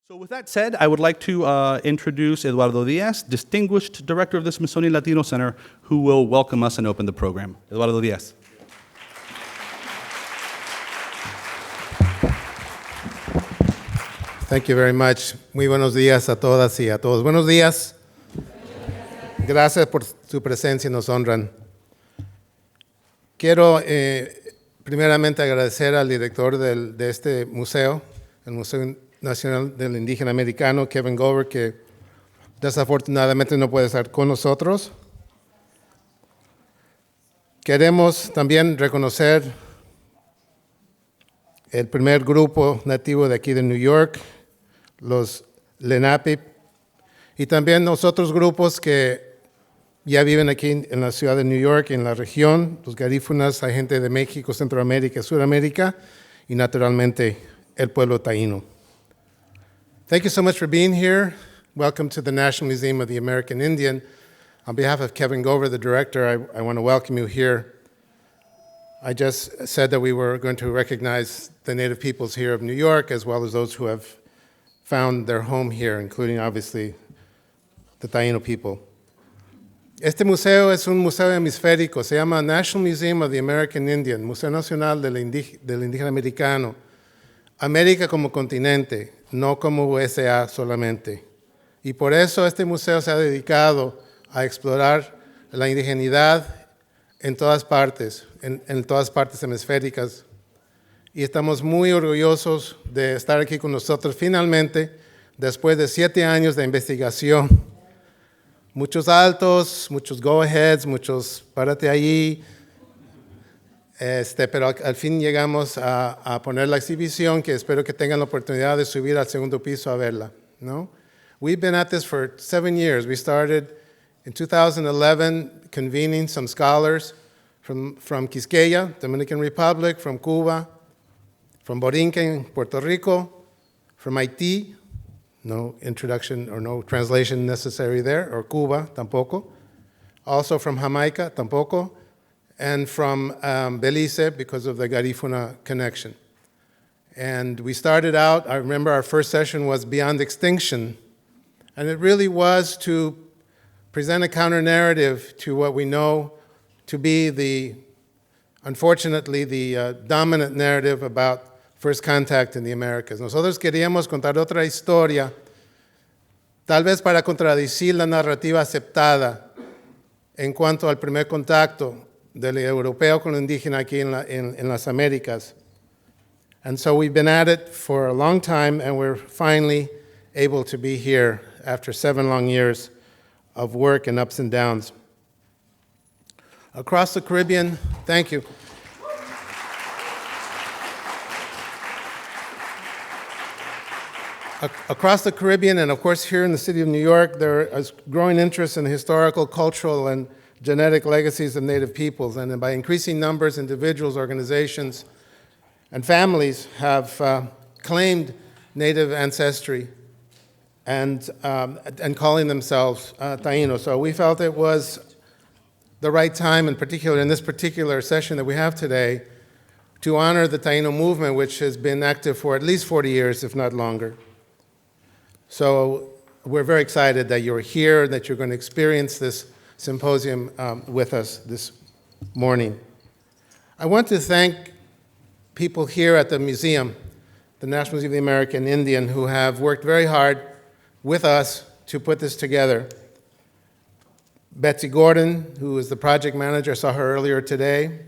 So with that said, I would like to introduce Eduardo Díaz, Distinguished Director of the Smithsonian Latino Center, who will welcome us and open the program. Eduardo Díaz. Thank you very much. Muy buenos días a todas y a todos. Buenos días. Gracias por su presencia, nos honran. Quiero primeramente agradecer al director de este museo, el Museo Nacional del Indígena Americano, Kevin Gover, que desafortunadamente no puede estar con nosotros. Queremos también reconocer el primer grupo nativo de aquí de New York, los Lenape, y también los otros grupos que ya viven aquí en la ciudad de New York, en la región, los garífunas, hay gente de México, Centroamérica, Sudamérica, y naturalmente el pueblo taíno. Thank you so much for being here. Welcome to the National Museum of the American Indian. On behalf of Kevin Gover, the director, I want to welcome you here. I just said that we were going to recognize the native peoples here of New York, as well as those who have found their home here, including, obviously, the Taíno people. Este museo es un museo hemisférico, se llama National Museum of the American Indian, Museo Nacional del Indígena Americano. América como continente, no como USA solamente. Y por eso este museo se ha dedicado a explorar la indigenidad en todas partes hemisféricas. Y estamos muy orgullosos de estar aquí con nosotros finalmente, después de 7 años de investigación. Muchos altos, muchos go-aheads, muchos párate allí, pero al fin llegamos a poner la exhibición, que espero que tengan la oportunidad de subir al segundo piso a verla, ¿no? We've been at this for 7 years. We started in 2011 convening some scholars from Quisqueya, Dominican Republic, from Cuba, from Borinquen in Puerto Rico, from Haití, no introduction or no translation necessary there, or Cuba, tampoco. Also from Jamaica, tampoco. And from Belize, because of the Garifuna connection. And we started out, I remember our first session was Beyond Extinction, and it really was to present a counter-narrative to what we know to be unfortunately, the dominant narrative about first contact in the Americas. Nosotros queríamos contar otra historia, tal vez para contradecir la narrativa aceptada en cuanto al primer contacto del europeo con el indígena aquí en las Américas. And so we've been at it for a long time, and we're finally able to be here after 7 long years of work and ups and downs. Across the Caribbean, thank you. Across the Caribbean, and of course here in the city of New York, there is growing interest in historical, cultural, and genetic legacies of Native peoples. And by increasing numbers, individuals, organizations, and families have claimed Native ancestry and calling themselves Taíno. So we felt it was the right time, in particular in this particular session that we have today, to honor the Taíno movement, which has been active for at least 40 years, if not longer. So we're very excited that you're here, that you're going to experience this symposium with us this morning. I want to thank people here at the museum, the National Museum of the American Indian, who have worked very hard with us to put this together. Betsy Gordon, who is the project manager, I saw her earlier today.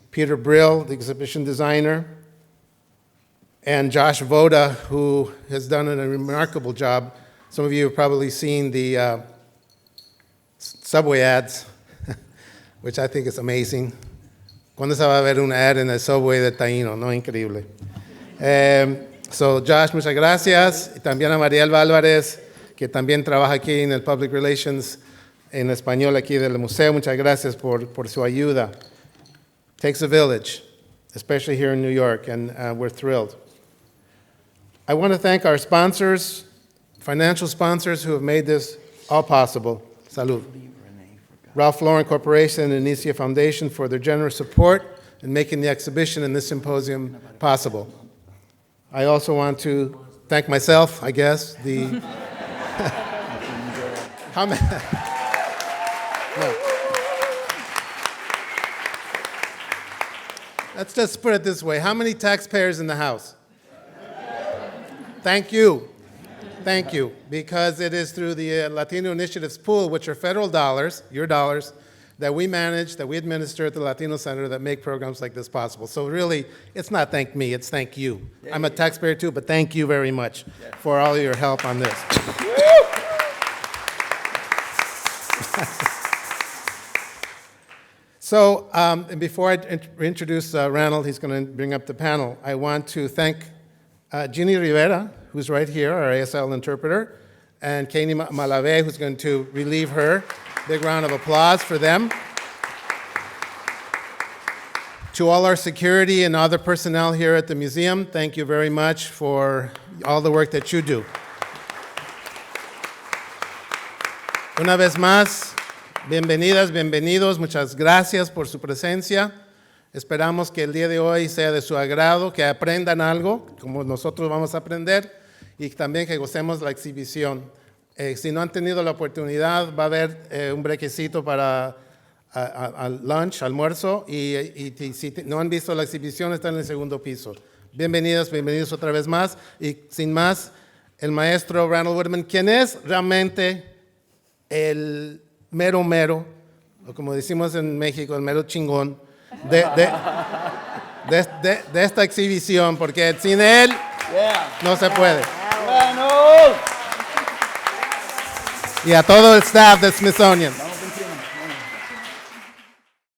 Peter Brill, the exhibition designer. And Josh Voda, who has done a remarkable job. Some of you have probably seen the subway ads, which I think is amazing. ¿Cuándo se va a ver una ad en el subway de Taíno? No, increíble. So Josh, muchas gracias. Y también a Mariel Álvarez, que también trabaja aquí en el Public Relations en español aquí del museo. Muchas gracias por su ayuda. Takes a village, especially here in New York, and we're thrilled. I want to thank our sponsors, financial sponsors who have made this all possible. Salud. Ralph Lauren Corporation and Inicia Foundation for their generous support in making the exhibition and this symposium possible. I also want to thank myself, I guess. How many? No. Let's just put it this way. How many taxpayers in the House? Thank you. Thank you. Because it is through the Latino Initiatives Pool, which are federal dollars, your dollars, that we manage, that we administer at the Latino Center that make programs like this possible. So really, it's not thank me, it's thank you. I'm a taxpayer too, but thank you very much for all your help on this. So, and before I introduce Ranald, he's going to bring up the panel, I want to thank Ginny Rivera, who's right here, our ASL interpreter, and Kani Malave, who's going to relieve her. Big round of applause for them. To all our security and other personnel here at the museum, thank you very much for all the work that you do. Una vez más, bienvenidas, bienvenidos, muchas gracias por su presencia. Esperamos que el día de hoy sea de su agrado, que aprendan algo, como nosotros vamos a aprender, y también que gocemos la exhibición. Si no han tenido la oportunidad, va a haber un brequecito para lunch, almuerzo, y si no han visto la exhibición, está en el segundo piso. Bienvenidos, bienvenidos otra vez más. Y sin más, el maestro Ranald Woodman, quien es realmente el mero mero, o como decimos en México, el mero chingón, de esta exhibición, porque sin él no se puede. Y a todo el staff del Smithsonian.